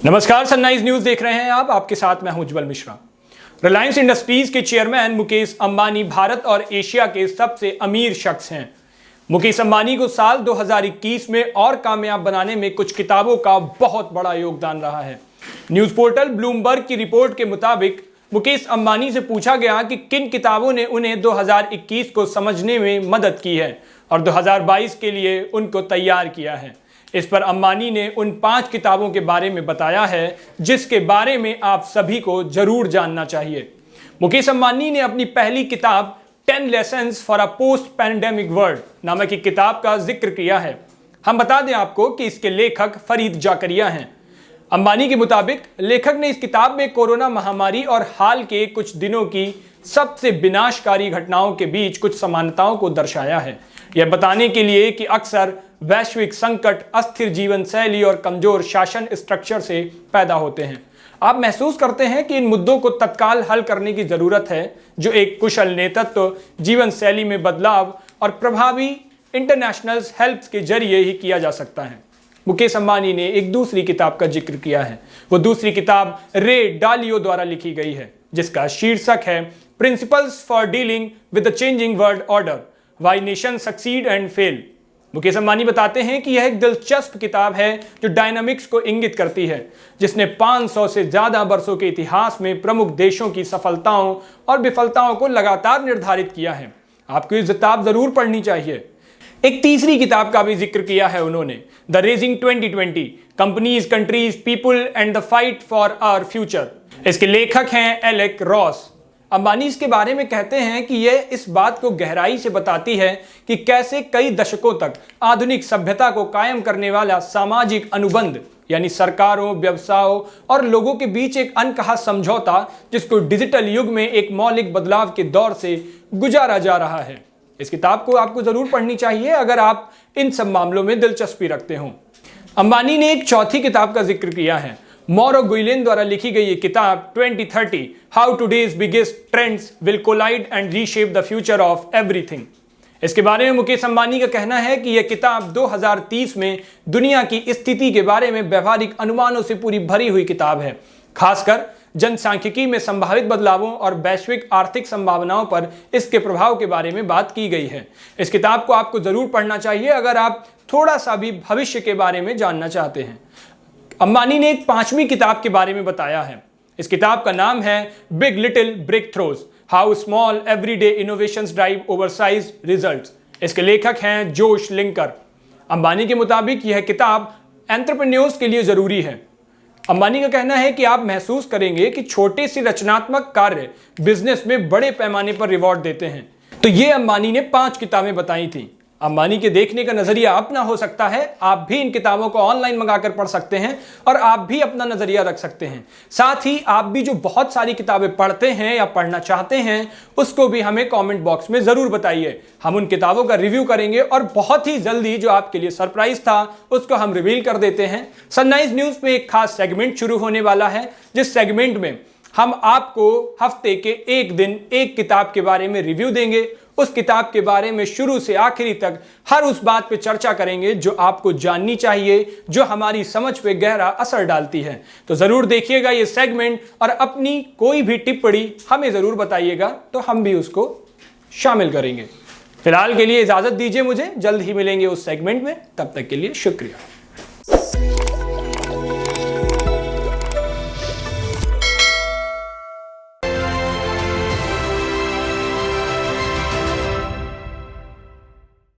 नमस्कार, sunrise news देख रहे हैं आप। आपके साथ मैं हूं उज्जवल मिश्रा। रिलायंस इंडस्ट्रीज के चेयरमैन मुकेश अंबानी भारत और एशिया के सबसे अमीर शख्स हैं। मुकेश अंबानी को साल 2021 में और कामयाब बनाने में कुछ किताबों का बहुत बड़ा योगदान रहा है। न्यूज पोर्टल ब्लूमबर्ग की रिपोर्ट के मुताबिक मुकेश अंबानी से पूछा गया कि किन किताबों ने उन्हें 2021 को समझने में मदद की है और 2022 के लिए उनको तैयार किया है। इस पर अंबानी ने उन 5 किताबों के बारे में बताया है जिसके बारे में आप सभी को जरूर जानना चाहिए। मुकेश अंबानी ने अपनी पहली किताब 10 lessons for a post pandemic world नामक की किताब का जिक्र किया है। हम बता दें आपको कि इसके लेखक फरीद जाकरिया हैं। अंबानी के मुताबिक लेखक ने इस किताब में कोरोना महामारी और हाल के कुछ दिनों की सबसे विनाशकारी घटनाओं के बीच कुछ समानताओं को दर्शाया है, यह बताने के लिए कि अक्सर वैश्विक संकट अस्थिर जीवन शैली और कमजोर शासन स्ट्रक्चर से पैदा होते हैं। आप महसूस करते हैं कि इन मुद्दों को तत्काल हल करने की जरूरत है, जो एक कुशल नेतृत्व, जीवन शैली में बदलाव और प्रभावी इंटरनेशनल हेल्प के जरिए ही किया जा सकता है। मुकेश अंबानी ने एक दूसरी किताब का जिक्र किया है। वो दूसरी किताब रे डालियो द्वारा लिखी गई है, जिसका शीर्षक है principles for dealing with the changing world order, why nation succeed and fail. Mukesh Ambani बताते हैं कि यह एक दिलचस्प किताब है जो डायनामिक्स को इंगित करती है, जिसने 500 से ज्यादा वर्षों के इतिहास में प्रमुख देशों की सफलताओं और विफलताओं को लगातार निर्धारित किया है। आपको ये किताब जरूर पढ़नी चाहिए। एक तीसरी किताब का भी जिक्र किया है उन्होंने, the raging 2020 companies, countries, people and the fight for our future. इसके लेखक हैं एलेक रॉस। अंबानी इसके बारे में कहते हैं कि यह इस बात को गहराई से बताती है कि कैसे कई दशकों तक आधुनिक सभ्यता को कायम करने वाला सामाजिक अनुबंध, यानी सरकारों, व्यवसायों और लोगों के बीच एक अनकहा समझौता, जिसको डिजिटल युग में एक मौलिक बदलाव के दौर से गुजारा जा रहा है। इस किताब को आपको जरूर पढ़नी चाहिए अगर आप इन सब मामलों में दिलचस्पी रखते हो। अंबानी ने एक चौथी किताब का जिक्र किया है। मॉरो गुइलेन द्वारा लिखी गई ये किताब 2030 how today's biggest trends will collide and reshape the future of everything. इसके बारे में मुकेश अंबानी का कहना है कि यह किताब 2030 में दुनिया की स्थिति के बारे में व्यवहारिक अनुमानों से पूरी भरी हुई किताब है। खासकर जनसांख्यिकी में संभावित बदलावों और वैश्विक आर्थिक संभावनाओं पर इसके प्रभाव के बारे में बात की गई है। इस किताब को आपको जरूर पढ़ना चाहिए अगर आप थोड़ा सा भी भविष्य के बारे में जानना चाहते हैं। अंबानी ने एक 5वीं किताब के बारे में बताया है। इस किताब का नाम है big little breakthroughs, how small everyday innovations drive oversize results. इसके लेखक हैं जोश लिंकर। अंबानी के मुताबिक यह किताब एंटरप्रेन्योर्स के लिए जरूरी है। अंबानी का कहना है कि आप महसूस करेंगे कि छोटे से रचनात्मक कार्य बिजनेस में बड़े पैमाने पर रिवॉर्ड देते हैं। तो ये अंबानी ने 5 किताबें बताई थी। अंबानी के देखने का नजरिया अपना हो सकता है। आप भी इन किताबों को ऑनलाइन मंगाकर पढ़ सकते हैं और आप भी अपना नजरिया रख सकते हैं। साथ ही आप भी जो बहुत सारी किताबें पढ़ते हैं या पढ़ना चाहते हैं, उसको भी हमें कमेंट बॉक्स में जरूर बताइए। हम उन किताबों का रिव्यू करेंगे और बहुत ही जल्दी जो आपके लिए सरप्राइज था उसको हम रिवील कर देते हैं। सनराइज न्यूज में एक खास सेगमेंट शुरू होने वाला है, जिस सेगमेंट में हम आपको हफ्ते के एक दिन एक किताब के बारे में रिव्यू देंगे। उस किताब के बारे में शुरू से आखिरी तक हर उस बात पे चर्चा करेंगे जो आपको जाननी चाहिए, जो हमारी समझ पे गहरा असर डालती है। तो जरूर देखिएगा ये सेगमेंट और अपनी कोई भी टिप्पणी हमें जरूर बताइएगा, तो हम भी उसको शामिल करेंगे। फिलहाल के लिए इजाजत दीजिए मुझे, जल्द ही मिलेंगे उस सेगमेंट में। तब तक के लिए शुक्रिया।